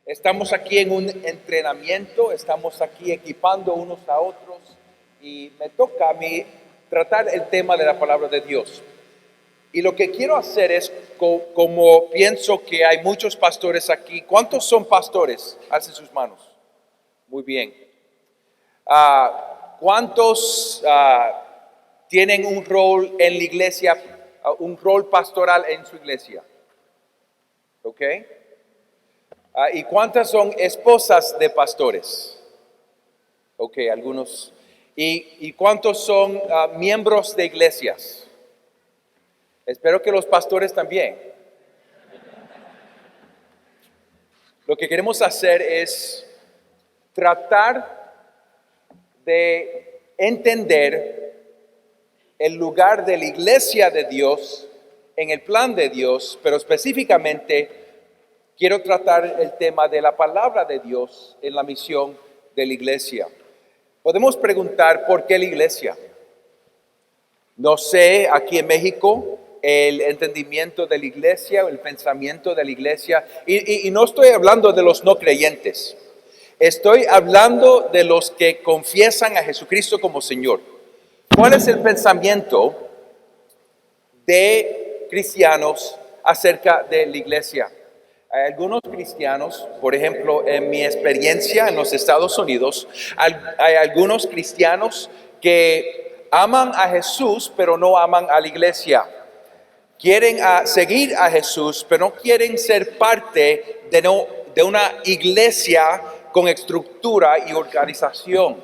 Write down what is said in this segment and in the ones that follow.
Estamos aquí en un entrenamiento, estamos aquí equipando unos a otros y me toca a mí tratar el tema de la palabra de Dios. Y lo que quiero hacer es, como pienso que hay muchos pastores aquí, ¿cuántos son pastores? Alcen sus manos. Muy bien. ¿Cuántos tienen un rol en la iglesia, un rol pastoral en su iglesia? ¿Ok? ¿Y cuántas son esposas de pastores? Ok, algunos. ¿Y cuántos son miembros de iglesias? Espero que los pastores también. Lo que queremos hacer es tratar de entender el lugar de la iglesia de Dios en el plan de Dios, pero específicamente quiero tratar el tema de la palabra de Dios en la misión de la iglesia. Podemos preguntar por qué la iglesia. No sé, aquí en México, el entendimiento de la iglesia, el pensamiento de la iglesia, y no estoy hablando de los no creyentes, estoy hablando de los que confiesan a Jesucristo como Señor. ¿Cuál es el pensamiento de cristianos acerca de la iglesia? Hay algunos cristianos, por ejemplo, en mi experiencia en los Estados Unidos, hay algunos cristianos que aman a Jesús, pero no aman a la iglesia. Quieren seguir a Jesús, pero no quieren ser parte de una iglesia con estructura y organización.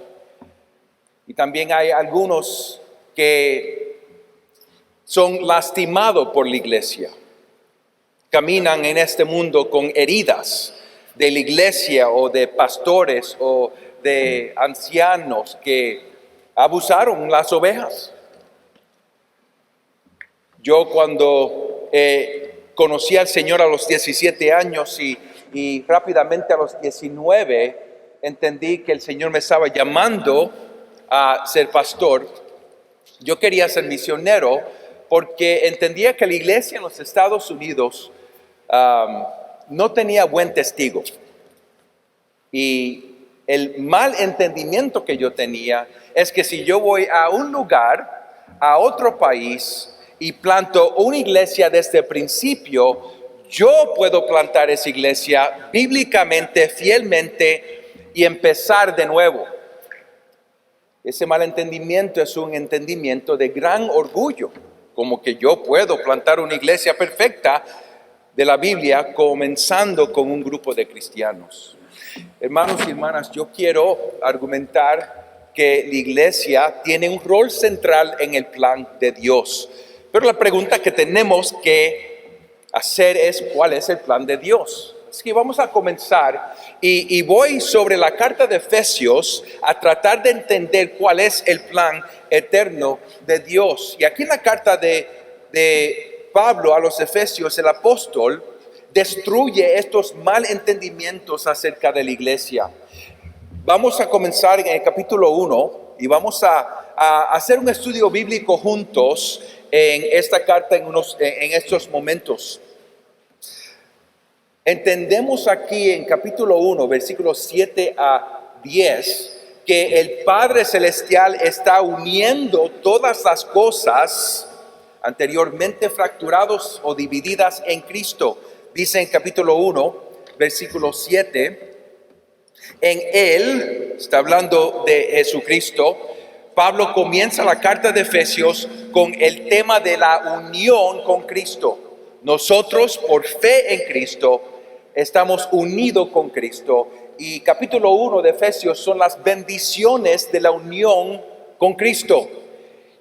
Y también hay algunos que son lastimados por la iglesia. Caminan en este mundo con heridas de la iglesia o de pastores o de ancianos que abusaron las ovejas. Yo cuando conocí al Señor a los 17 años y rápidamente a los 19 entendí que el Señor me estaba llamando a ser pastor. Yo quería ser misionero porque entendía que la iglesia en los Estados Unidos no tenía buen testigo. Y el mal entendimiento que yo tenía es que si yo voy a un lugar, a otro país, y planto una iglesia desde el principio, yo puedo plantar esa iglesia bíblicamente, fielmente, y empezar de nuevo. Ese mal entendimiento es un entendimiento de gran orgullo, como que yo puedo plantar una iglesia perfecta de la Biblia, comenzando con un grupo de cristianos. Hermanos y hermanas, yo quiero argumentar que la iglesia tiene un rol central en el plan de Dios. Pero la pregunta que tenemos que hacer es, ¿cuál es el plan de Dios? Así que vamos a comenzar y voy sobre la carta de Efesios a tratar de entender cuál es el plan eterno de Dios. Y aquí en la carta de Pablo a los Efesios, el apóstol destruye estos malentendimientos acerca de la iglesia. Vamos a comenzar en el capítulo 1 y vamos a hacer un estudio bíblico juntos en esta carta en estos momentos. Entendemos aquí en capítulo 1, versículos 7 a 10, que el Padre Celestial está uniendo todas las cosas anteriormente fracturados o divididas en Cristo. Dice en capítulo 1, versículo 7, en Él, está hablando de Jesucristo, Pablo comienza la carta de Efesios con el tema de la unión con Cristo. Nosotros, por fe en Cristo, estamos unidos con Cristo. Y capítulo 1 de Efesios son las bendiciones de la unión con Cristo.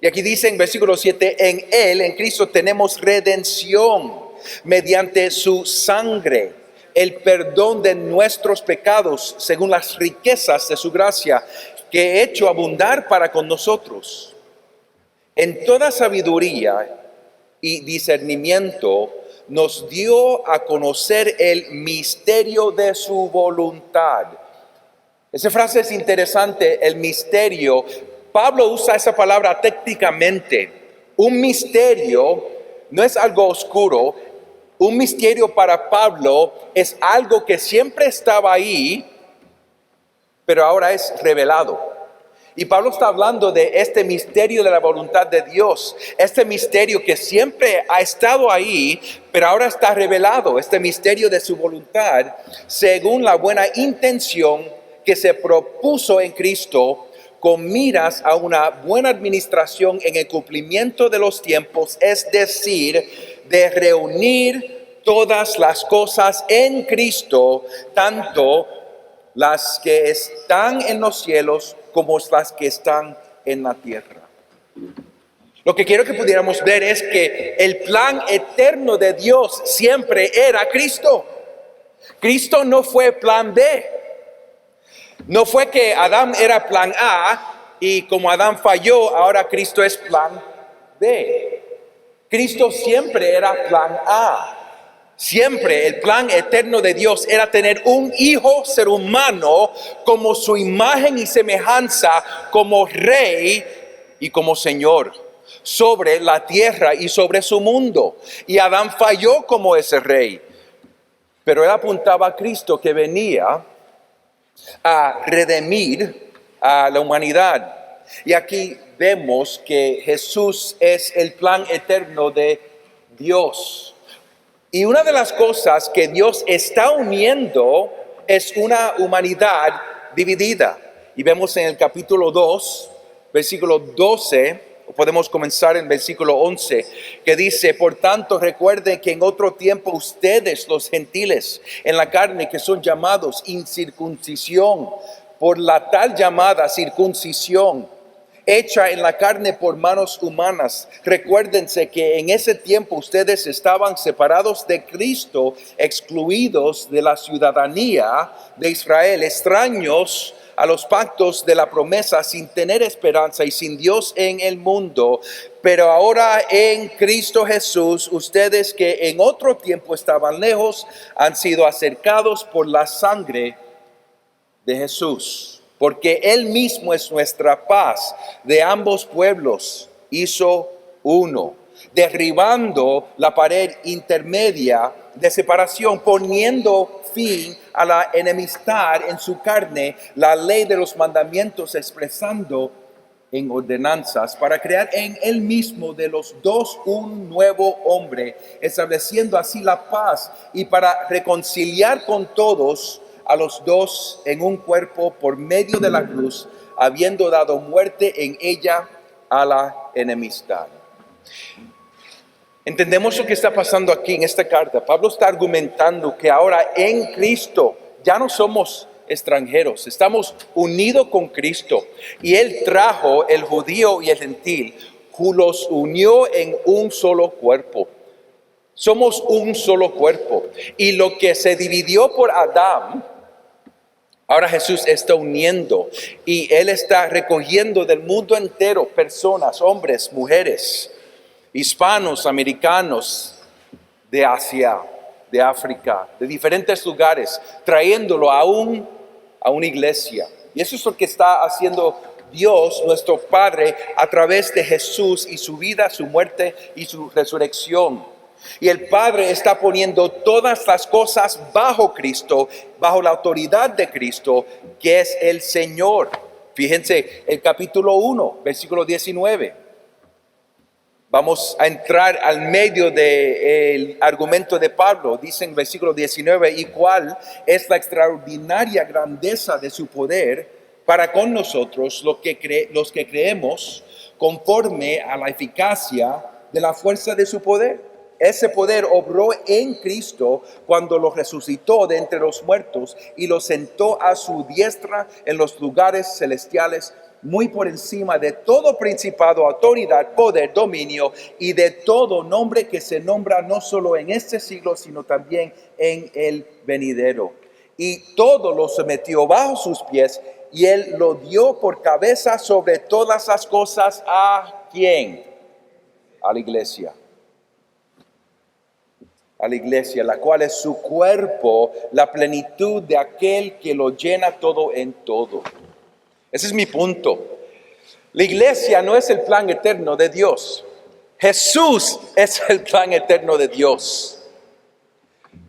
Y aquí dice en versículo 7, en Él, en Cristo, tenemos redención mediante su sangre, el perdón de nuestros pecados, según las riquezas de su gracia, que he hecho abundar para con nosotros. En toda sabiduría y discernimiento nos dio a conocer el misterio de su voluntad. Esa frase es interesante, el misterio. Pablo usa esa palabra técnicamente. Un misterio no es algo oscuro. Un misterio para Pablo es algo que siempre estaba ahí, pero ahora es revelado. Y Pablo está hablando de este misterio de la voluntad de Dios, este misterio que siempre ha estado ahí, pero ahora está revelado, este misterio de su voluntad, según la buena intención que se propuso en Cristo, con miras a una buena administración en el cumplimiento de los tiempos, es decir, de reunir todas las cosas en Cristo, tanto las que están en los cielos como las que están en la tierra. Lo que quiero que pudiéramos ver es que el plan eterno de Dios siempre era Cristo. Cristo no fue plan B. No fue que Adán era plan A y como Adán falló, ahora Cristo es plan B. Cristo siempre era plan A. Siempre el plan eterno de Dios era tener un hijo ser humano como su imagen y semejanza, como rey y como señor sobre la tierra y sobre su mundo. Y Adán falló como ese rey, pero él apuntaba a Cristo que venía a redimir a la humanidad. Y aquí vemos que Jesús es el plan eterno de Dios. Y una de las cosas que Dios está uniendo es una humanidad dividida. Y vemos en el capítulo 2, versículo 12, podemos comenzar en versículo 11, que dice: por tanto recuerden que en otro tiempo ustedes, los gentiles, en la carne, que son llamados incircuncisión, por la tal llamada circuncisión, hecha en la carne por manos humanas. Recuérdense que en ese tiempo ustedes estaban separados de Cristo, excluidos de la ciudadanía de Israel, extraños a los pactos de la promesa, sin tener esperanza y sin Dios en el mundo. Pero ahora en Cristo Jesús, ustedes que en otro tiempo estaban lejos, han sido acercados por la sangre de Jesús. Porque Él mismo es nuestra paz, de ambos pueblos hizo uno, derribando la pared intermedia de separación, poniendo fin a la enemistad en su carne, la ley de los mandamientos expresando en ordenanzas, para crear en Él mismo de los dos un nuevo hombre, estableciendo así la paz, y para reconciliar con todos a los dos en un cuerpo por medio de la cruz, habiendo dado muerte en ella a la enemistad. Entendemos lo que está pasando aquí en esta carta. Pablo está argumentando que ahora en Cristo ya no somos extranjeros, estamos unidos con Cristo. Y Él trajo el judío y el gentil, los unió en un solo cuerpo. Somos un solo cuerpo. Y lo que se dividió por Adán, ahora Jesús está uniendo, y Él está recogiendo del mundo entero personas, hombres, mujeres, hispanos, americanos, de Asia, de África, de diferentes lugares, trayéndolo a una iglesia. Y eso es lo que está haciendo Dios, nuestro Padre, a través de Jesús y su vida, su muerte y su resurrección. Y el Padre está poniendo todas las cosas bajo Cristo, bajo la autoridad de Cristo, que es el Señor. Fíjense, el capítulo 1, versículo 19. Vamos a entrar al medio del argumento de Pablo. Dice en versículo 19: ¿y cuál es la extraordinaria grandeza de su poder para con nosotros, los que creemos, conforme a la eficacia de la fuerza de su poder? Ese poder obró en Cristo cuando lo resucitó de entre los muertos y lo sentó a su diestra en los lugares celestiales, muy por encima de todo principado, autoridad, poder, dominio y de todo nombre que se nombra no solo en este siglo, sino también en el venidero. Y todo lo sometió bajo sus pies, y Él lo dio por cabeza sobre todas las cosas. ¿A quién? A la iglesia. A la iglesia, la cual es su cuerpo, la plenitud de aquel que lo llena todo en todo. Ese es mi punto. La iglesia no es el plan eterno de Dios. Jesús es el plan eterno de Dios.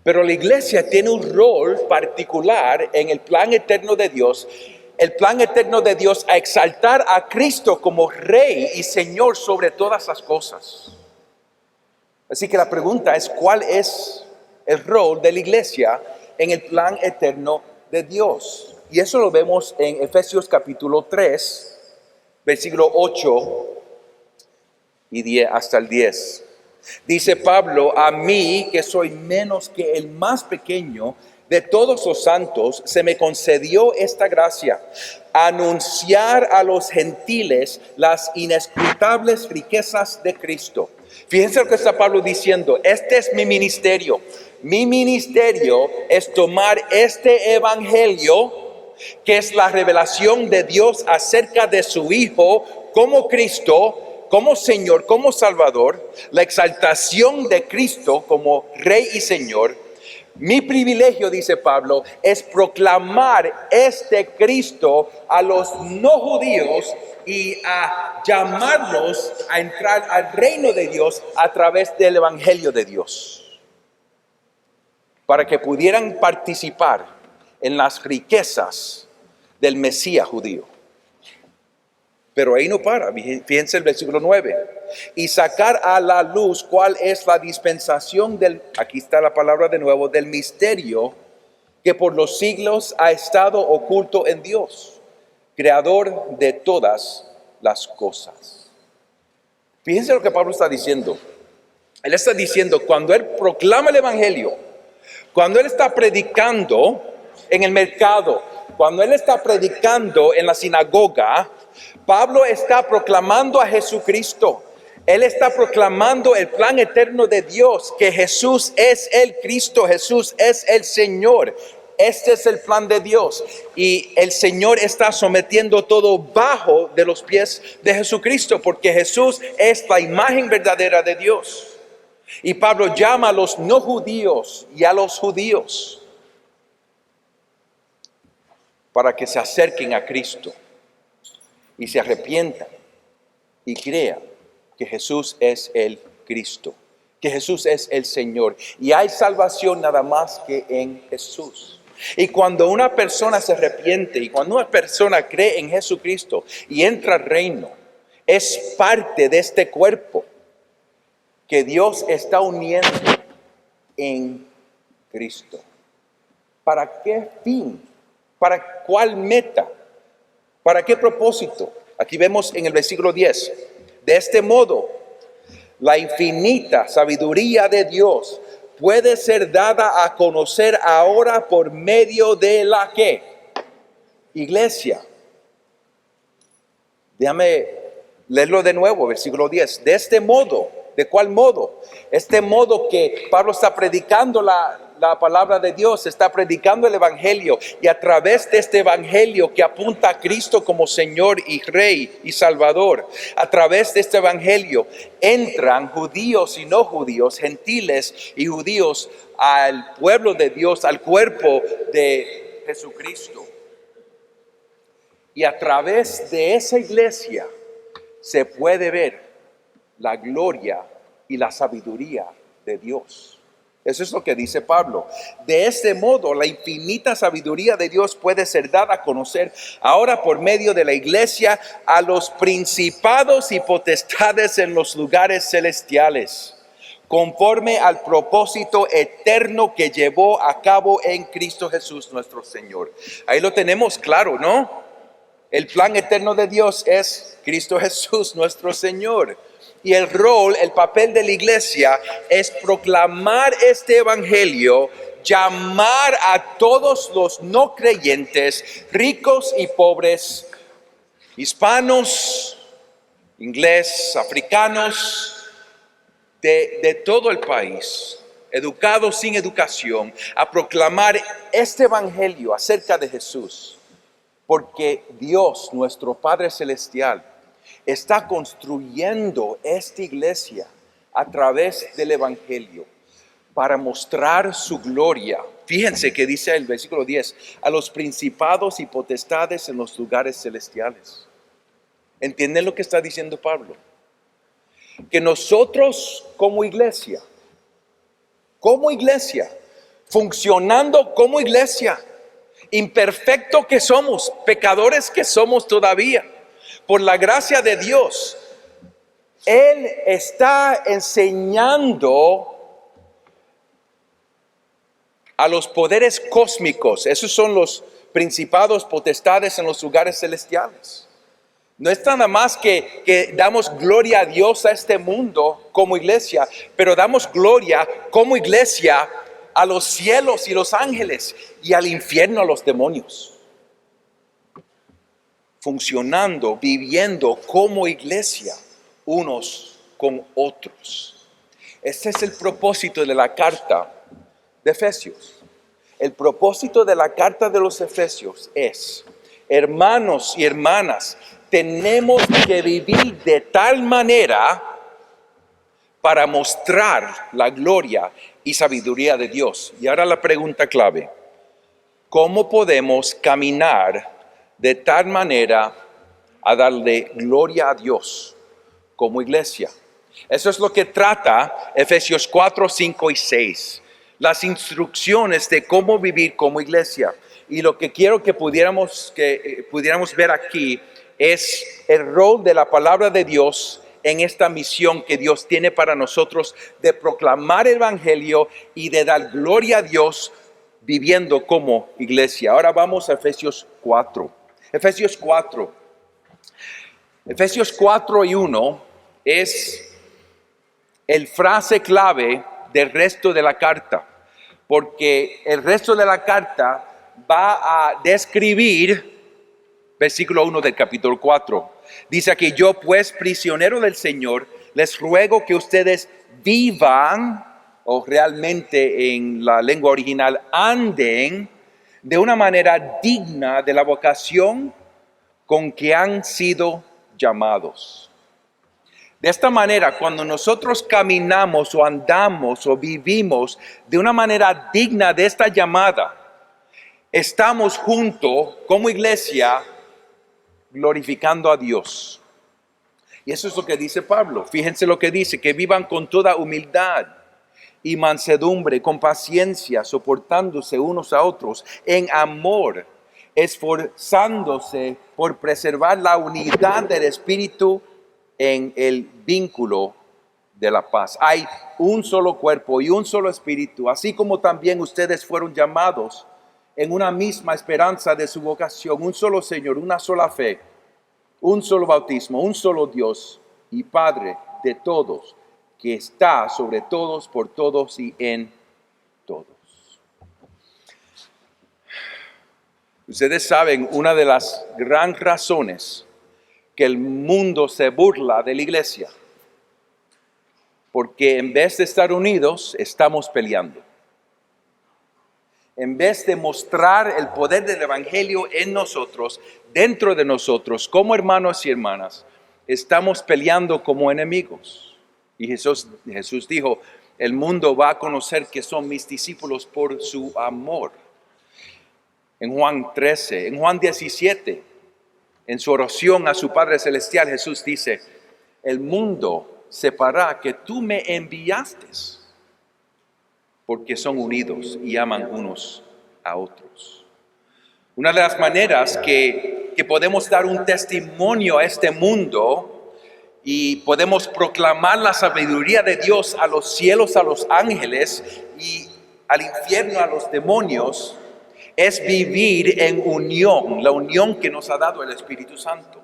Pero la iglesia tiene un rol particular en el plan eterno de Dios. El plan eterno de Dios a exaltar a Cristo como Rey y Señor sobre todas las cosas. Así que la pregunta es, ¿cuál es el rol de la iglesia en el plan eterno de Dios? Y eso lo vemos en Efesios capítulo 3, versículo 8 y 10 hasta el 10. Dice Pablo: a mí, que soy menos que el más pequeño de todos los santos, se me concedió esta gracia: anunciar a los gentiles las inescrutables riquezas de Cristo. Fíjense lo que está Pablo diciendo: este es mi ministerio. Mi ministerio es tomar este evangelio, que es la revelación de Dios acerca de su Hijo como Cristo, como Señor, como Salvador, la exaltación de Cristo como Rey y Señor. Mi privilegio, dice Pablo, es proclamar este Cristo a los no judíos y a llamarlos a entrar al reino de Dios a través del evangelio de Dios, para que pudieran participar en las riquezas del Mesías judío. Pero ahí no para, fíjense el versículo 9. Y sacar a la luz cuál es la dispensación aquí está la palabra de nuevo, del misterio que por los siglos ha estado oculto en Dios, creador de todas las cosas. Fíjense lo que Pablo está diciendo. Él está diciendo, cuando él proclama el evangelio, cuando él está predicando en el mercado, cuando él está predicando en la sinagoga, Pablo está proclamando a Jesucristo. Él está proclamando el plan eterno de Dios, que Jesús es el Cristo, Jesús es el Señor. Este es el plan de Dios. Y el Señor está sometiendo todo bajo de los pies de Jesucristo, porque Jesús es la imagen verdadera de Dios. Y Pablo llama a los no judíos y a los judíos para que se acerquen a Cristo y se arrepientan y crean que Jesús es el Cristo, que Jesús es el Señor. Y hay salvación nada más que en Jesús. Y cuando una persona se arrepiente y cuando una persona cree en Jesucristo y entra al reino, es parte de este cuerpo que Dios está uniendo en Cristo. ¿Para qué fin? ¿Para cuál meta? ¿Para qué propósito? Aquí vemos en el versículo 10. De este modo, la infinita sabiduría de Dios puede ser dada a conocer ahora por medio de la ¿qué? Iglesia. Déjame leerlo de nuevo, versículo 10. De este modo, ¿de cuál modo? Este modo que Pablo está predicando la palabra de Dios, está predicando el evangelio, y a través de este evangelio que apunta a Cristo como Señor y Rey y Salvador, a través de este evangelio entran judíos y no judíos, gentiles y judíos al pueblo de Dios, al cuerpo de Jesucristo. Y a través de esa iglesia se puede ver la gloria y la sabiduría de Dios. Eso es lo que dice Pablo. De este modo, la infinita sabiduría de Dios puede ser dada a conocer ahora por medio de la iglesia a los principados y potestades en los lugares celestiales, conforme al propósito eterno que llevó a cabo en Cristo Jesús nuestro Señor. Ahí lo tenemos claro, ¿no? El plan eterno de Dios es Cristo Jesús nuestro Señor. Y el rol, el papel de la iglesia es proclamar este evangelio, llamar a todos los no creyentes, ricos y pobres, hispanos, inglés, africanos, de todo el país, educados sin educación, a proclamar este evangelio acerca de Jesús. Porque Dios, nuestro Padre Celestial, está construyendo esta iglesia a través del evangelio para mostrar su gloria. Fíjense que dice el versículo 10, a los principados y potestades en los lugares celestiales. ¿Entienden lo que está diciendo Pablo? Que nosotros como iglesia, funcionando como iglesia, imperfecto que somos, pecadores que somos todavía, por la gracia de Dios, Él está enseñando a los poderes cósmicos. Esos son los principados, potestades en los lugares celestiales. No es nada más que damos gloria a Dios a este mundo como iglesia, pero damos gloria como iglesia a los cielos y los ángeles y al infierno a los demonios. Funcionando, viviendo como iglesia unos con otros. Este es el propósito de la carta de Efesios. El propósito de la carta de los Efesios es: hermanos y hermanas, tenemos que vivir de tal manera para mostrar la gloria y sabiduría de Dios. Y ahora la pregunta clave: ¿cómo podemos caminar de tal manera a darle gloria a Dios como iglesia? Eso es lo que trata Efesios 4, 5 y 6. Las instrucciones de cómo vivir como iglesia. Y lo que quiero que pudiéramos ver aquí es el rol de la palabra de Dios en esta misión que Dios tiene para nosotros de proclamar el evangelio y de dar gloria a Dios viviendo como iglesia. Ahora vamos a Efesios 4. Efesios 4 y 1 es el frase clave del resto de la carta, porque el resto de la carta va a describir, versículo 1 del capítulo 4, dice aquí: yo pues, prisionero del Señor, les ruego que ustedes vivan, o realmente en la lengua original, anden de una manera digna de la vocación con que han sido llamados. De esta manera, cuando nosotros caminamos o andamos o vivimos de una manera digna de esta llamada, estamos juntos como iglesia glorificando a Dios. Y eso es lo que dice Pablo. Fíjense lo que dice: que vivan con toda humildad y mansedumbre, con paciencia, soportándose unos a otros en amor, esforzándose por preservar la unidad del Espíritu en el vínculo de la paz. Hay un solo cuerpo y un solo espíritu, así como también ustedes fueron llamados en una misma esperanza de su vocación, un solo Señor, una sola fe, un solo bautismo, un solo Dios y Padre de todos, que está sobre todos, por todos y en todos. Ustedes saben, una de las grandes razones que el mundo se burla de la iglesia, porque en vez de estar unidos, estamos peleando. En vez de mostrar el poder del evangelio en nosotros, dentro de nosotros, como hermanos y hermanas, estamos peleando como enemigos. Y Jesús dijo: el mundo va a conocer que son mis discípulos por su amor. En Juan 13, en Juan 17, en su oración a su Padre Celestial, Jesús dice: el mundo separará que tú me enviaste, porque son unidos y aman unos a otros. Una de las maneras que podemos dar un testimonio a este mundo y podemos proclamar la sabiduría de Dios a los cielos, a los ángeles y al infierno, a los demonios, es vivir en unión, la unión que nos ha dado el Espíritu Santo.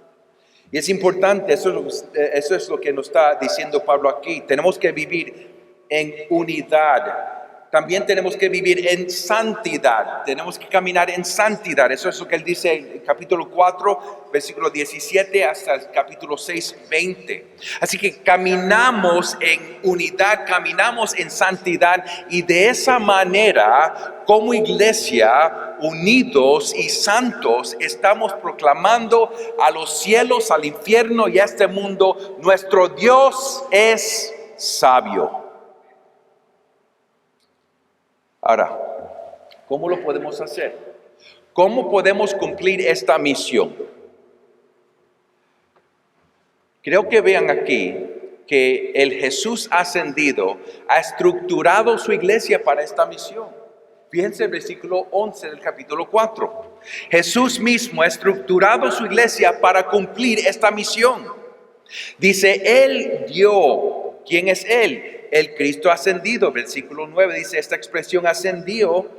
Y es importante, eso es lo que nos está diciendo Pablo aquí. Tenemos que vivir en unidad. También tenemos que vivir en santidad. Tenemos que caminar en santidad. Eso es lo que él dice en el capítulo 4, versículo 17 hasta el capítulo 6, 20. Así que caminamos en unidad, caminamos en santidad, y de esa manera, como iglesia, unidos y santos, estamos proclamando a los cielos, al infierno y a este mundo: nuestro Dios es sabio. Ahora, ¿cómo lo podemos hacer? ¿Cómo podemos cumplir esta misión? Creo que vean aquí que el Jesús ascendido ha estructurado su iglesia para esta misión. Fíjense el versículo 11 del capítulo 4. Jesús mismo ha estructurado su iglesia para cumplir esta misión. Dice, Él dio. ¿Quién es Él? El Cristo ascendido. Versículo 9 dice, esta expresión ascendió,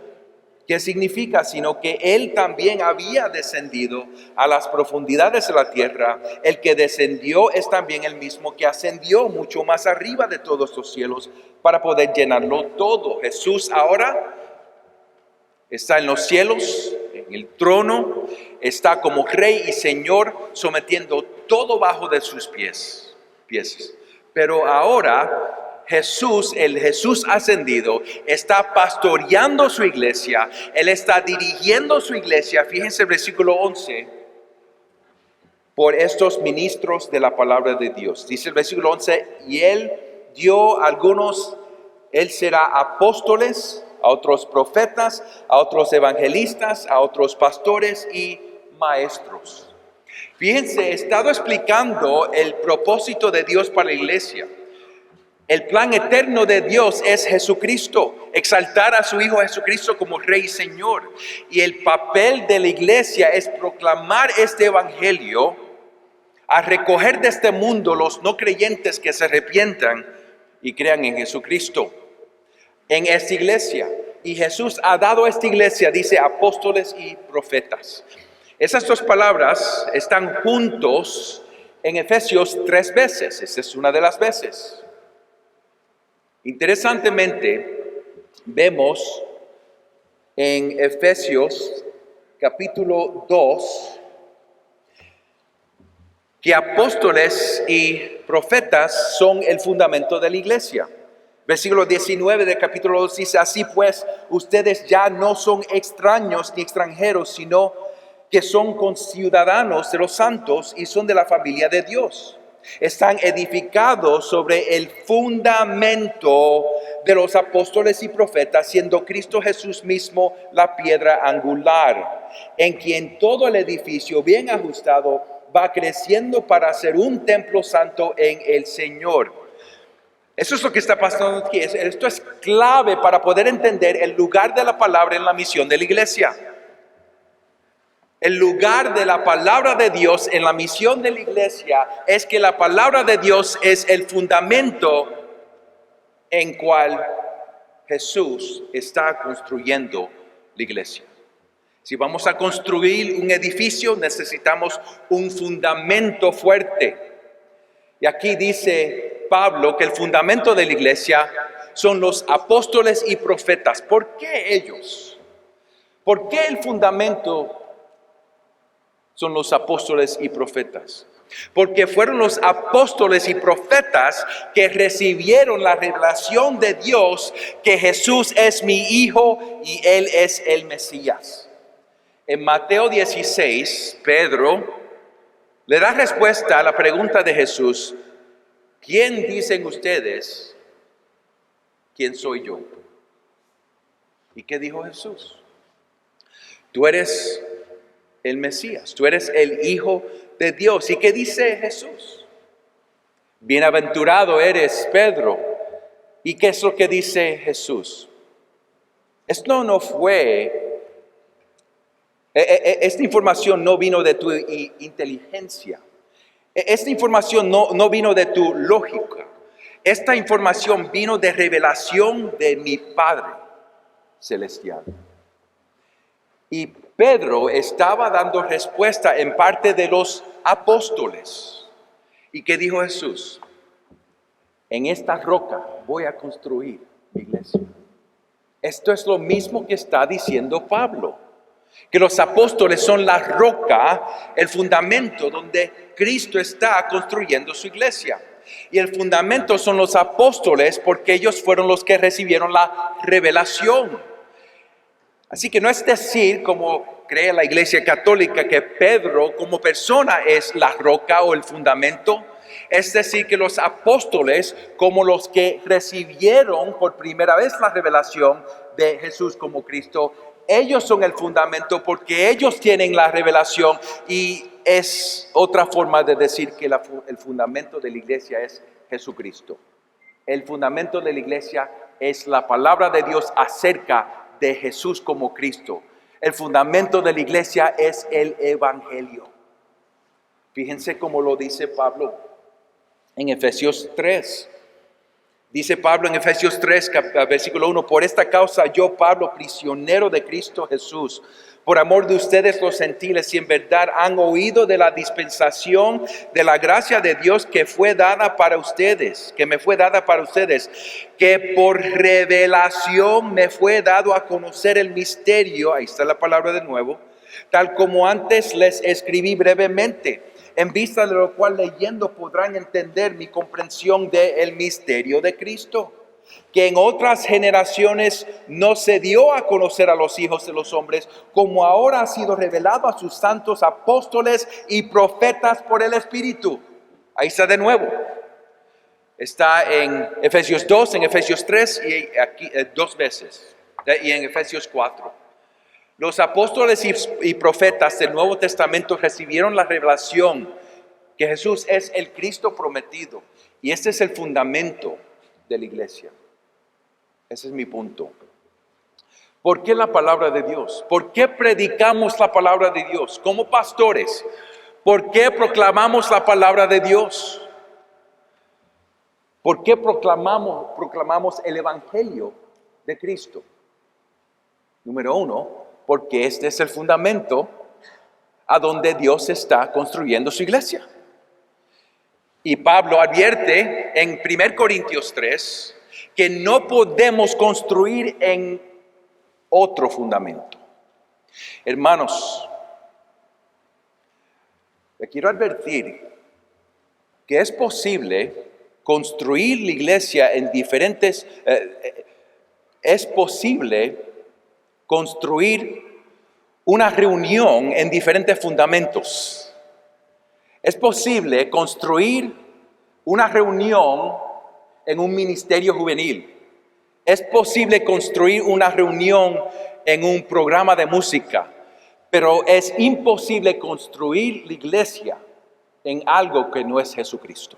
¿qué significa? Sino que Él también había descendido a las profundidades de la tierra. El que descendió es también el mismo que ascendió mucho más arriba de todos los cielos para poder llenarlo todo. Jesús ahora está en los cielos, en el trono, está como Rey y Señor, sometiendo todo bajo de sus pies. Pero ahora Jesús, el Jesús ascendido, está pastoreando su iglesia, Él está dirigiendo su iglesia. Fíjense el versículo 11, por estos ministros de la palabra de Dios. Dice el versículo 11, y Él dio a algunos, Él será apóstoles, a otros profetas, a otros evangelistas, a otros pastores y maestros. Fíjense, he estado explicando el propósito de Dios para la iglesia. El plan eterno de Dios es Jesucristo, exaltar a su Hijo Jesucristo como Rey y Señor. Y el papel de la iglesia es proclamar este evangelio, a recoger de este mundo los no creyentes que se arrepientan y crean en Jesucristo. En esta iglesia, y Jesús ha dado a esta iglesia, dice, apóstoles y profetas. Esas dos palabras están juntos en Efesios 3 veces. Esa es una de las veces. Interesantemente, vemos en Efesios capítulo 2 que apóstoles y profetas son el fundamento de la iglesia. Versículo 19 del capítulo 2 dice, así pues, ustedes ya no son extraños ni extranjeros, sino que son conciudadanos de los santos y son de la familia de Dios. Están edificados sobre el fundamento de los apóstoles y profetas, siendo Cristo Jesús mismo la piedra angular, en quien todo el edificio bien ajustado va creciendo para ser un templo santo en el Señor. Eso es lo que está pasando aquí. Esto es clave para poder entender el lugar de la palabra en la misión de la iglesia. El lugar de la palabra de Dios en la misión de la iglesia es que la palabra de Dios es el fundamento en cual Jesús está construyendo la iglesia. Si vamos a construir un edificio, necesitamos un fundamento fuerte. Y aquí dice Pablo que el fundamento de la iglesia son los apóstoles y profetas. ¿Por qué ellos? ¿Por qué el fundamento son los apóstoles y profetas? Porque fueron los apóstoles y profetas que recibieron la revelación de Dios que Jesús es mi Hijo y Él es el Mesías. En Mateo 16, Pedro le da respuesta a la pregunta de Jesús: ¿quién dicen ustedes quién soy yo? ¿Y qué dijo Jesús? Tú eres el Mesías, tú eres el Hijo de Dios. ¿Y qué dice Jesús? Bienaventurado eres, Pedro. ¿Y qué es lo que dice Jesús? Esto no fue, esta información no vino de tu inteligencia. Esta información no vino de tu lógica. Esta información vino de revelación de mi Padre Celestial. Y Pedro estaba dando respuesta en parte de los apóstoles. ¿Y qué dijo Jesús? En esta roca voy a construir mi iglesia. Esto es lo mismo que está diciendo Pablo, que los apóstoles son la roca, el fundamento donde Cristo está construyendo su iglesia. Y el fundamento son los apóstoles porque ellos fueron los que recibieron la revelación. Así que no es decir, como cree la Iglesia Católica, que Pedro como persona es la roca o el fundamento. Es decir, que los apóstoles, como los que recibieron por primera vez la revelación de Jesús como Cristo, ellos son el fundamento porque ellos tienen la revelación, y es otra forma de decir que el fundamento de la iglesia es Jesucristo. El fundamento de la iglesia es la palabra de Dios acerca de Jesús como Cristo. El fundamento de la iglesia es el Evangelio. Fíjense cómo lo dice Pablo en Efesios 3. Dice Pablo en Efesios 3, versículo 1, por esta causa yo, Pablo, prisionero de Cristo Jesús, por amor de ustedes los gentiles, si en verdad han oído de la dispensación de la gracia de Dios que fue dada para ustedes, que me fue dada para ustedes, que por revelación me fue dado a conocer el misterio, ahí está la palabra de nuevo, tal como antes les escribí brevemente, en vista de lo cual leyendo podrán entender mi comprensión del misterio de Cristo, que en otras generaciones no se dio a conocer a los hijos de los hombres, como ahora ha sido revelado a sus santos apóstoles y profetas por el Espíritu. Ahí está de nuevo. Está en Efesios 2, en Efesios 3 y aquí 2 veces, y en Efesios 4. Los apóstoles y profetas del Nuevo Testamento recibieron la revelación que Jesús es el Cristo prometido. Y este es el fundamento de la iglesia. Ese es mi punto. ¿Por qué la palabra de Dios? ¿Por qué predicamos la palabra de Dios? Como pastores, ¿por qué proclamamos la palabra de Dios? ¿Por qué proclamamos el Evangelio de Cristo? Número 1, porque este es el fundamento a donde Dios está construyendo su iglesia. Y Pablo advierte en 1 Corintios 3 que no podemos construir en otro fundamento. Hermanos, le quiero advertir que es posible construir la iglesia en diferentes, es posible construir una reunión en diferentes fundamentos. Es posible construir una reunión en un ministerio juvenil. Es posible construir una reunión en un programa de música, pero es imposible construir la iglesia en algo que no es Jesucristo.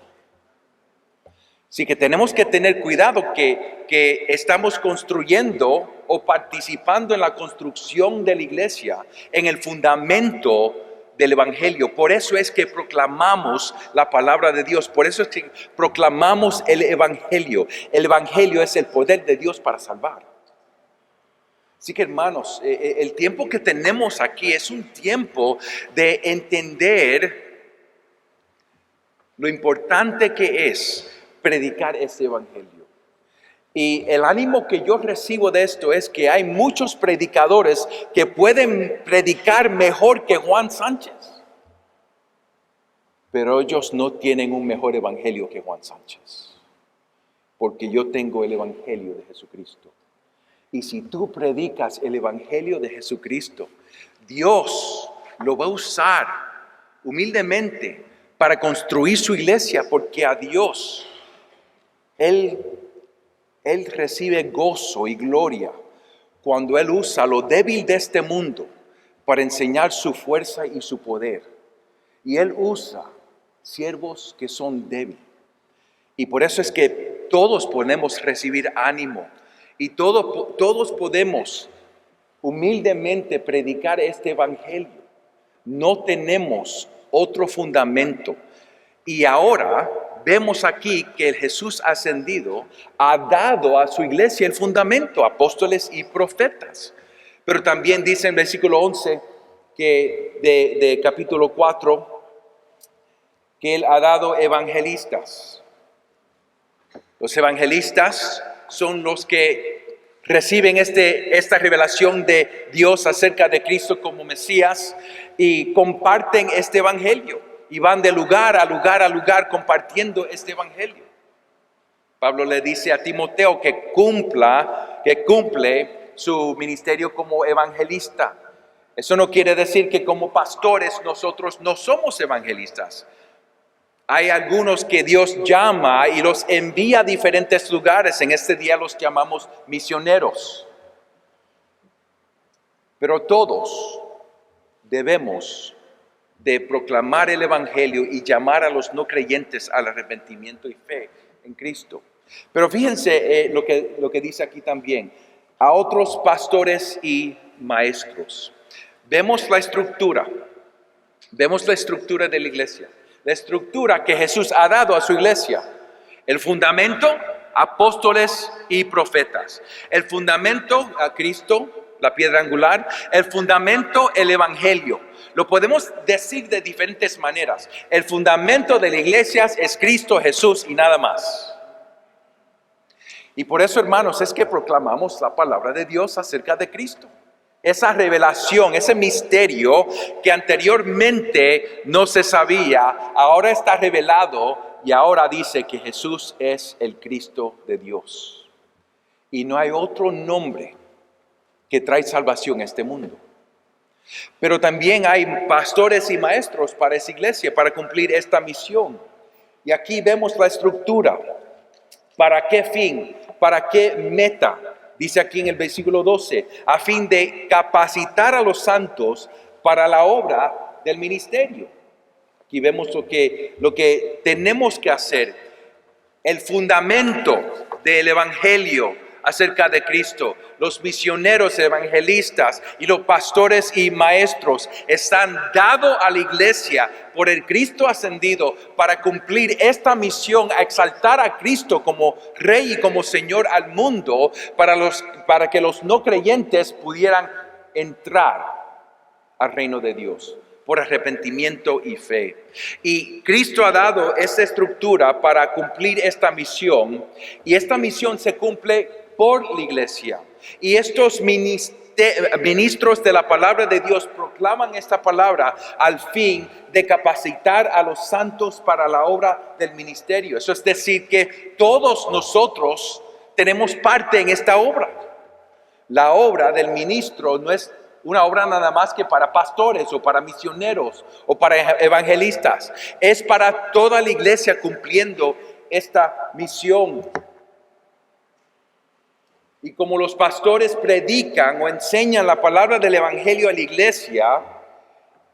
Así que tenemos que tener cuidado que estamos construyendo o participando en la construcción de la iglesia en el fundamento del Evangelio. Por eso es que proclamamos la palabra de Dios. Por eso es que proclamamos el Evangelio. El Evangelio es el poder de Dios para salvar. Así que hermanos, el tiempo que tenemos aquí es un tiempo de entender lo importante que es predicar este Evangelio. Y el ánimo que yo recibo de esto es que hay muchos predicadores que pueden predicar mejor que Juan Sánchez, pero ellos no tienen un mejor evangelio que Juan Sánchez, porque yo tengo el evangelio de Jesucristo. Y si tú predicas el evangelio de Jesucristo, Dios lo va a usar humildemente para construir su iglesia, porque a Dios Él recibe gozo y gloria cuando Él usa lo débil de este mundo para enseñar su fuerza y su poder. Y Él usa siervos que son débiles. Y por eso es que todos podemos recibir ánimo y todos podemos humildemente predicar este evangelio. No tenemos otro fundamento. Y ahora vemos aquí que el Jesús ascendido ha dado a su iglesia el fundamento, apóstoles y profetas. Pero también dice en versículo 11 que de capítulo 4 que Él ha dado evangelistas. Los evangelistas son los que reciben esta revelación de Dios acerca de Cristo como Mesías y comparten este evangelio. Y van de lugar a lugar a lugar compartiendo este evangelio. Pablo le dice a Timoteo que cumple su ministerio como evangelista. Eso no quiere decir que como pastores nosotros no somos evangelistas. Hay algunos que Dios llama y los envía a diferentes lugares. En este día los llamamos misioneros. Pero todos debemos de proclamar el evangelio y llamar a los no creyentes al arrepentimiento y fe en Cristo. Pero fíjense lo que dice aquí también. a otros pastores y maestros. Vemos la estructura de la iglesia, la estructura que Jesús ha dado a su iglesia. El fundamento, apóstoles y profetas. El fundamento, a Cristo, la piedra angular. El fundamento, el evangelio. Lo podemos decir de diferentes maneras. El fundamento de la iglesia es Cristo Jesús y nada más. Y por eso, hermanos, es que proclamamos la palabra de Dios acerca de Cristo. Esa revelación, ese misterio que anteriormente no se sabía, ahora está revelado y ahora dice que Jesús es el Cristo de Dios. Y no hay otro nombre que trae salvación a este mundo. Pero también hay pastores y maestros para esa iglesia, para cumplir esta misión. Y aquí vemos la estructura. ¿Para qué fin? ¿Para qué meta? Dice aquí en el versículo 12, a fin de capacitar a los santos para la obra del ministerio. Aquí vemos lo que tenemos que hacer. El fundamento del evangelio acerca de Cristo. Los misioneros evangelistas y los pastores y maestros están dados a la iglesia por el Cristo ascendido para cumplir esta misión, a exaltar a Cristo como Rey y como Señor al mundo, para que los no creyentes pudieran entrar al reino de Dios por arrepentimiento y fe. Y Cristo ha dado esta estructura para cumplir esta misión, y esta misión se cumple por la iglesia. Y estos ministros de la palabra de Dios proclaman esta palabra al fin de capacitar a los santos para la obra del ministerio. Eso es decir, que todos nosotros tenemos parte en esta obra. La obra del ministro no es una obra nada más que para pastores o para misioneros o para evangelistas. Es para toda la iglesia cumpliendo esta misión. Y como los pastores predican o enseñan la palabra del evangelio a la iglesia,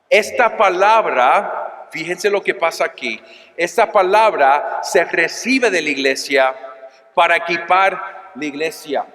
esta palabra, fíjense lo que pasa aquí, esta palabra se recibe de la iglesia para equipar la iglesia.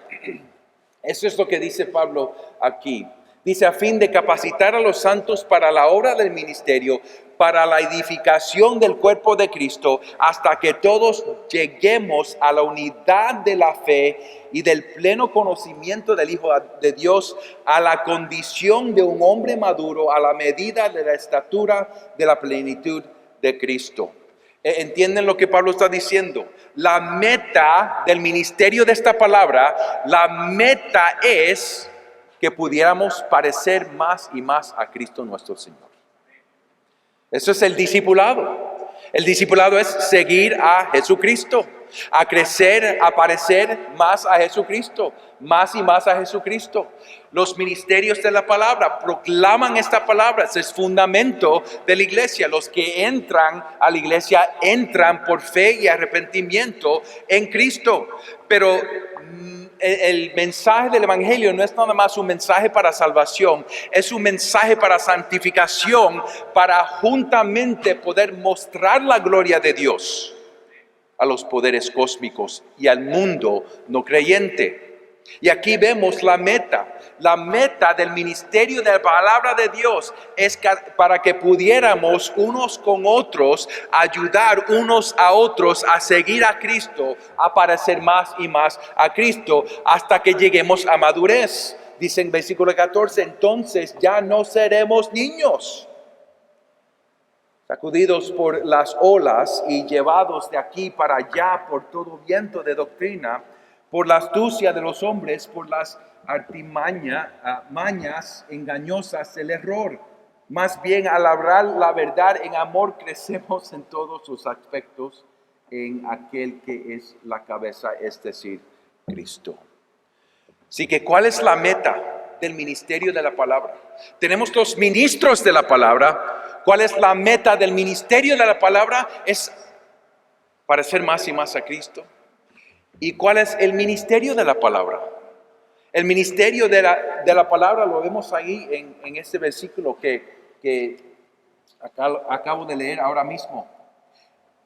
Eso es lo que dice Pablo aquí. Dice, a fin de capacitar a los santos para la obra del ministerio, para la edificación del cuerpo de Cristo, hasta que todos lleguemos a la unidad de la fe y del pleno conocimiento del Hijo de Dios, a la condición de un hombre maduro, a la medida de la estatura de la plenitud de Cristo. ¿Entienden lo que Pablo está diciendo? La meta del ministerio de esta palabra, la meta es que pudiéramos parecer más y más a Cristo nuestro Señor. Eso es el discipulado. El discipulado es seguir a Jesucristo, a crecer, a parecer más a Jesucristo, más y más a Jesucristo. Los ministerios de la palabra proclaman esta palabra, ese es fundamento de la iglesia. Los que entran a la iglesia entran por fe y arrepentimiento en Cristo. Pero el mensaje del evangelio no es nada más un mensaje para salvación, es un mensaje para santificación, para juntamente poder mostrar la gloria de Dios a los poderes cósmicos y al mundo no creyente. Y aquí vemos la meta del ministerio de la palabra de Dios es para que pudiéramos unos con otros ayudar unos a otros a seguir a Cristo, a parecer más y más a Cristo hasta que lleguemos a madurez. Dice en versículo 14, entonces ya no seremos niños, sacudidos por las olas y llevados de aquí para allá por todo viento de doctrina, por la astucia de los hombres, por las mañas engañosas del error. Más bien, al hablar la verdad en amor, crecemos en todos los aspectos en aquel que es la cabeza, es decir, Cristo. Así que, ¿cuál es la meta del ministerio de la palabra? Tenemos los ministros de la palabra. ¿Cuál es la meta del ministerio de la palabra? Es parecer más y más a Cristo. ¿Y cuál es el ministerio de la palabra? El ministerio de la palabra lo vemos ahí en este versículo que acabo de leer ahora mismo.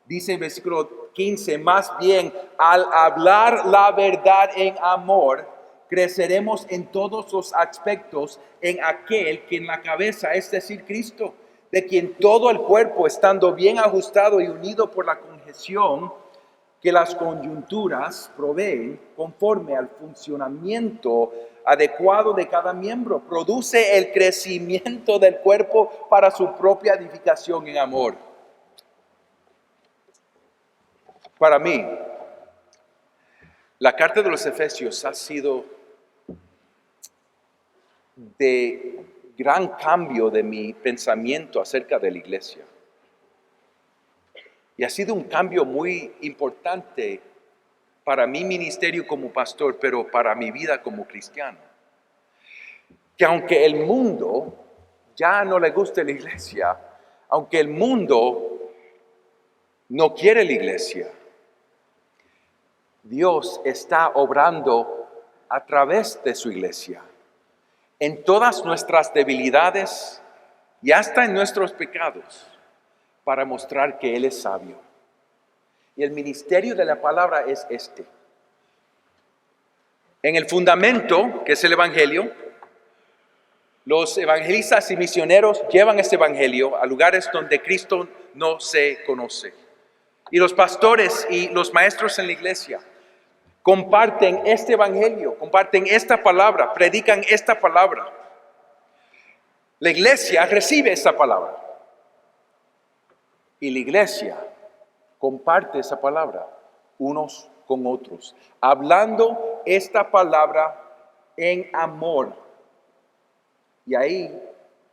Dice el versículo 15, más bien al hablar la verdad en amor, creceremos en todos los aspectos en aquel que en la cabeza, es decir, Cristo, de quien todo el cuerpo, estando bien ajustado y unido por la congestión que las coyunturas proveen, conforme al funcionamiento adecuado de cada miembro, produce el crecimiento del cuerpo para su propia edificación en amor. Para mí, la carta de los Efesios ha sido de gran cambio de mi pensamiento acerca de la iglesia. Y ha sido un cambio muy importante para mi ministerio como pastor, pero para mi vida como cristiano. Que aunque el mundo ya no le guste la iglesia, aunque el mundo no quiere la iglesia, Dios está obrando a través de su iglesia, en todas nuestras debilidades y hasta en nuestros pecados, para mostrar que Él es sabio. Y el ministerio de la palabra es este. En el fundamento, que es el Evangelio, los evangelistas y misioneros llevan este Evangelio a lugares donde Cristo no se conoce. Y los pastores y los maestros en la iglesia comparten este Evangelio, comparten esta palabra, predican esta palabra. La iglesia recibe esta palabra. Y la iglesia comparte esa palabra unos con otros, hablando esta palabra en amor. Y ahí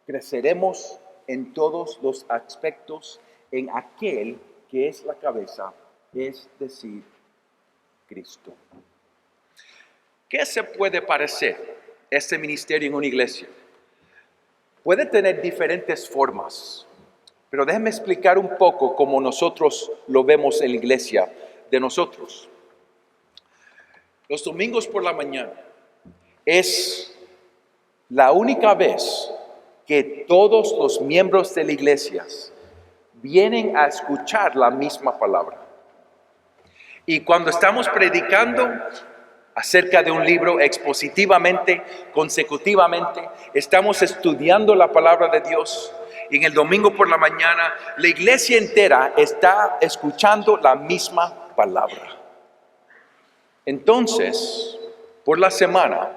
creceremos en todos los aspectos en aquel que es la cabeza, es decir, Cristo. ¿Qué se puede parecer este ministerio en una iglesia? Puede tener diferentes formas, pero déjenme explicar un poco cómo nosotros lo vemos en la iglesia de nosotros. Los domingos por la mañana es la única vez que todos los miembros de la iglesia vienen a escuchar la misma palabra. Y cuando estamos predicando acerca de un libro expositivamente, consecutivamente, estamos estudiando la palabra de Dios. Y en el domingo por la mañana, la iglesia entera está escuchando la misma palabra. Entonces, por la semana,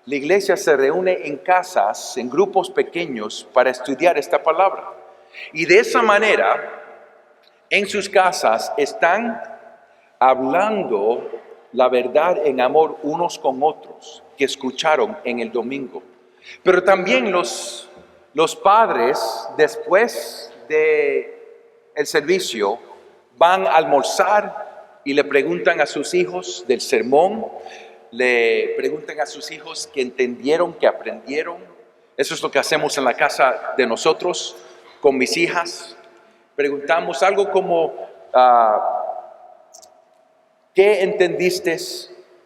la iglesia se reúne en casas, en grupos pequeños, para estudiar esta palabra. Y de esa manera, en sus casas están hablando la verdad en amor unos con otros que escucharon en el domingo. Pero también los padres, después del servicio, van a almorzar y le preguntan a sus hijos del sermón, le preguntan a sus hijos que entendieron, que aprendieron. Eso es lo que hacemos en la casa de nosotros con mis hijas. Preguntamos algo como, ¿qué entendiste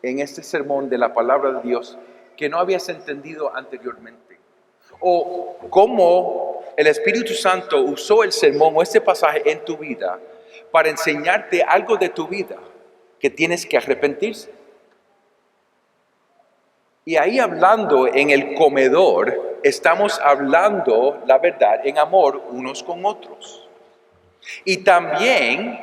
en este sermón de la palabra de Dios que no habías entendido anteriormente? O cómo el Espíritu Santo usó el sermón o este pasaje en tu vida para enseñarte algo de tu vida que tienes que arrepentirse. Y ahí hablando en el comedor, estamos hablando la verdad en amor unos con otros. Y también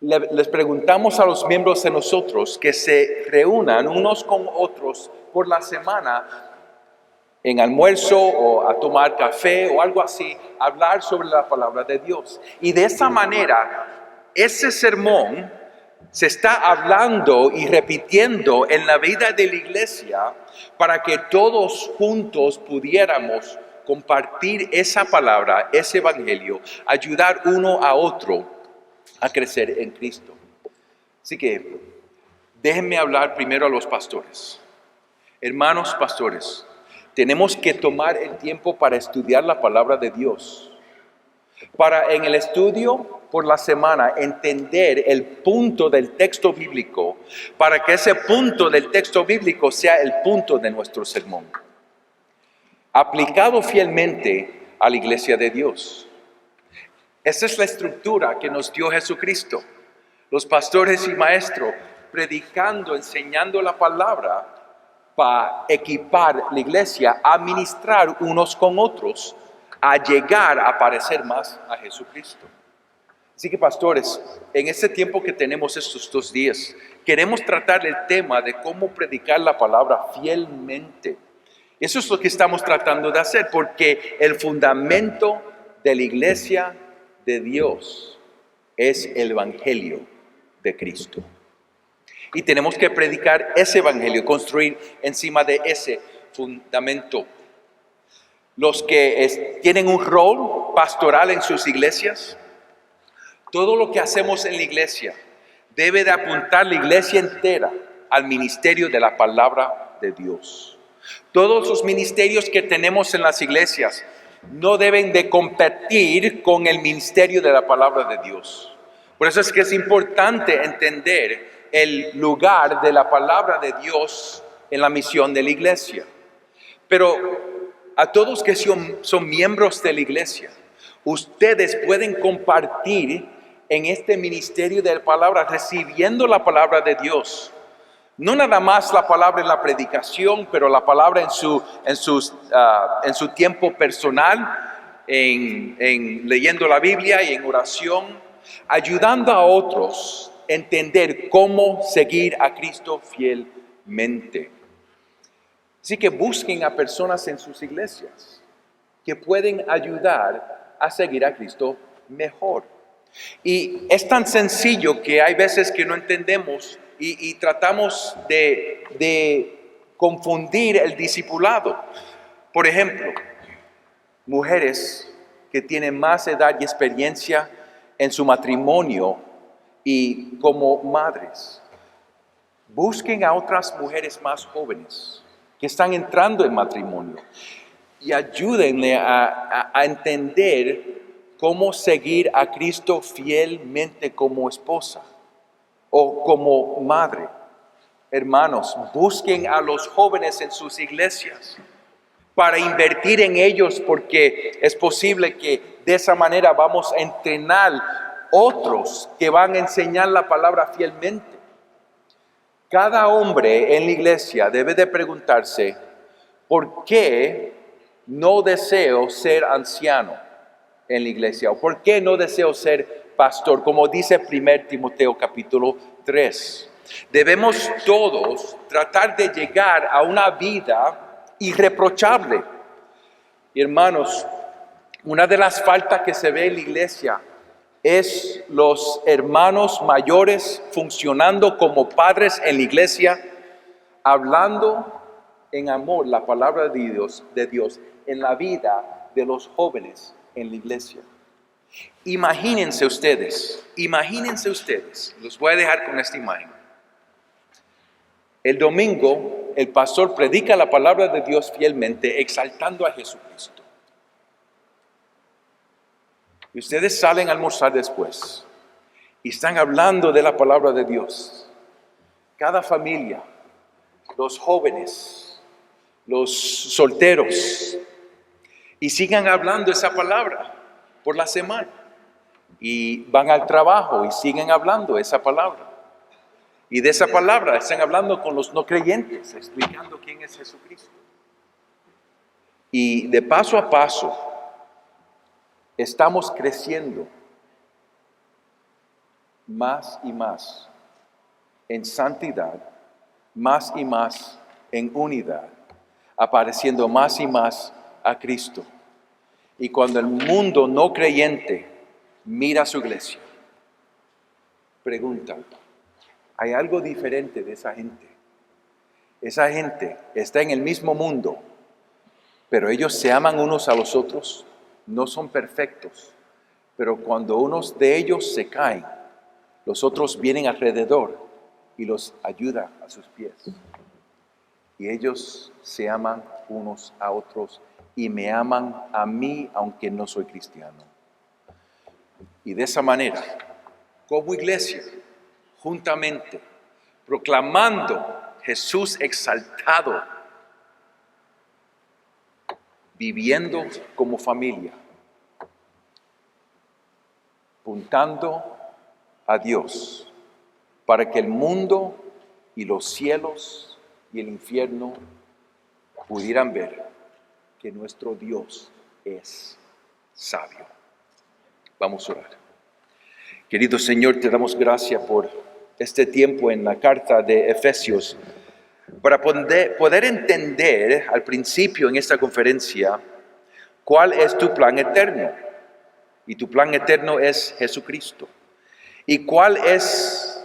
les preguntamos a los miembros de nosotros que se reúnan unos con otros por la semana en almuerzo o a tomar café o algo así, hablar sobre la palabra de Dios. Y de esa manera, ese sermón se está hablando y repitiendo en la vida de la iglesia para que todos juntos pudiéramos compartir esa palabra, ese evangelio, ayudar uno a otro a crecer en Cristo. Así que déjenme hablar primero a los pastores. Hermanos pastores, tenemos que tomar el tiempo para estudiar la palabra de Dios. Para en el estudio por la semana entender el punto del texto bíblico, para que ese punto del texto bíblico sea el punto de nuestro sermón, aplicado fielmente a la iglesia de Dios. Esa es la estructura que nos dio Jesucristo. Los pastores y maestros predicando, enseñando la palabra para equipar la iglesia a ministrar unos con otros, a llegar a parecer más a Jesucristo. Así que, pastores, en este tiempo que tenemos estos 2 días, queremos tratar el tema de cómo predicar la palabra fielmente. Eso es lo que estamos tratando de hacer, porque el fundamento de la iglesia de Dios es el evangelio de Cristo. Y tenemos que predicar ese evangelio, construir encima de ese fundamento. Los que tienen un rol pastoral en sus iglesias, todo lo que hacemos en la iglesia debe de apuntar la iglesia entera al ministerio de la palabra de Dios. Todos los ministerios que tenemos en las iglesias no deben de competir con el ministerio de la palabra de Dios. Por eso es que es importante entender el lugar de la palabra de Dios en la misión de la iglesia. Pero a todos que son miembros de la iglesia, ustedes pueden compartir en este ministerio de la palabra, recibiendo la palabra de Dios. No nada más la palabra en la predicación, pero la palabra en su tiempo personal, en leyendo la Biblia y en oración, ayudando a otros a entender cómo seguir a Cristo fielmente. Así que busquen a personas en sus iglesias que pueden ayudar a seguir a Cristo mejor. Y es tan sencillo que hay veces que no entendemos y tratamos de confundir el discipulado. Por ejemplo, mujeres que tienen más edad y experiencia en su matrimonio y como madres, busquen a otras mujeres más jóvenes que están entrando en matrimonio y ayúdenle a entender cómo seguir a Cristo fielmente como esposa o como madre. Hermanos, busquen a los jóvenes en sus iglesias para invertir en ellos, porque es posible que de esa manera vamos a entrenar otros que van a enseñar la palabra fielmente. Cada hombre en la iglesia debe de preguntarse, ¿por qué no deseo ser anciano en la iglesia? ¿O por qué no deseo ser pastor? Como dice 1 Timoteo capítulo 3. Debemos todos tratar de llegar a una vida irreprochable. Y hermanos, una de las faltas que se ve en la iglesia es los hermanos mayores funcionando como padres en la iglesia, hablando en amor la palabra de Dios en la vida de los jóvenes en la iglesia. Imagínense ustedes, los voy a dejar con esta imagen. El domingo, el pastor predica la palabra de Dios fielmente, exaltando a Jesucristo. Y ustedes salen a almorzar después y están hablando de la palabra de Dios. Cada familia, los jóvenes, los solteros, y sigan hablando esa palabra por la semana. Y van al trabajo y siguen hablando esa palabra. Y de esa palabra están hablando con los no creyentes, explicando quién es Jesucristo. Y de paso a paso, estamos creciendo más y más en santidad, más y más en unidad, apareciendo más y más a Cristo. Y cuando el mundo no creyente mira a su iglesia, pregunta, ¿hay algo diferente de esa gente? Esa gente está en el mismo mundo, pero ellos se aman unos a los otros, no son perfectos, pero cuando unos de ellos se caen, los otros vienen alrededor y los ayudan a sus pies. Y ellos se aman unos a otros y me aman a mí, aunque no soy cristiano. Y de esa manera, como iglesia, juntamente, proclamando Jesús exaltado, viviendo como familia, apuntando a Dios, para que el mundo y los cielos y el infierno pudieran ver que nuestro Dios es sabio. Vamos a orar. Querido Señor, te damos gracias por este tiempo en la carta de Efesios, para poder entender al principio en esta conferencia cuál es tu plan eterno. Y tu plan eterno es Jesucristo. ¿Y cuál es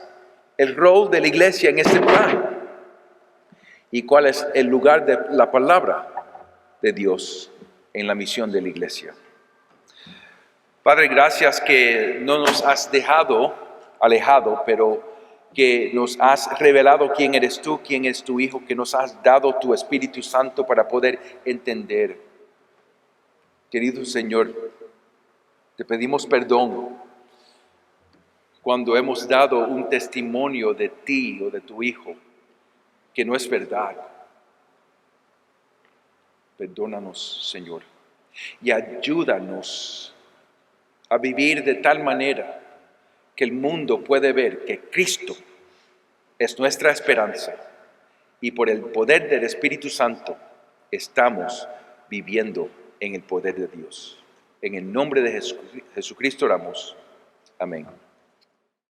el rol de la iglesia en este plan? ¿Y cuál es el lugar de la palabra de Dios en la misión de la iglesia? Padre, gracias que no nos has dejado alejado, pero que nos has revelado quién eres tú, quién es tu Hijo, que nos has dado tu Espíritu Santo para poder entender. Querido Señor, te pedimos perdón cuando hemos dado un testimonio de ti o de tu Hijo que no es verdad. Perdónanos, Señor, y ayúdanos a vivir de tal manera que el mundo puede ver que Cristo es nuestra esperanza y por el poder del Espíritu Santo estamos viviendo en el poder de Dios. En el nombre de Jesucristo oramos. Amén.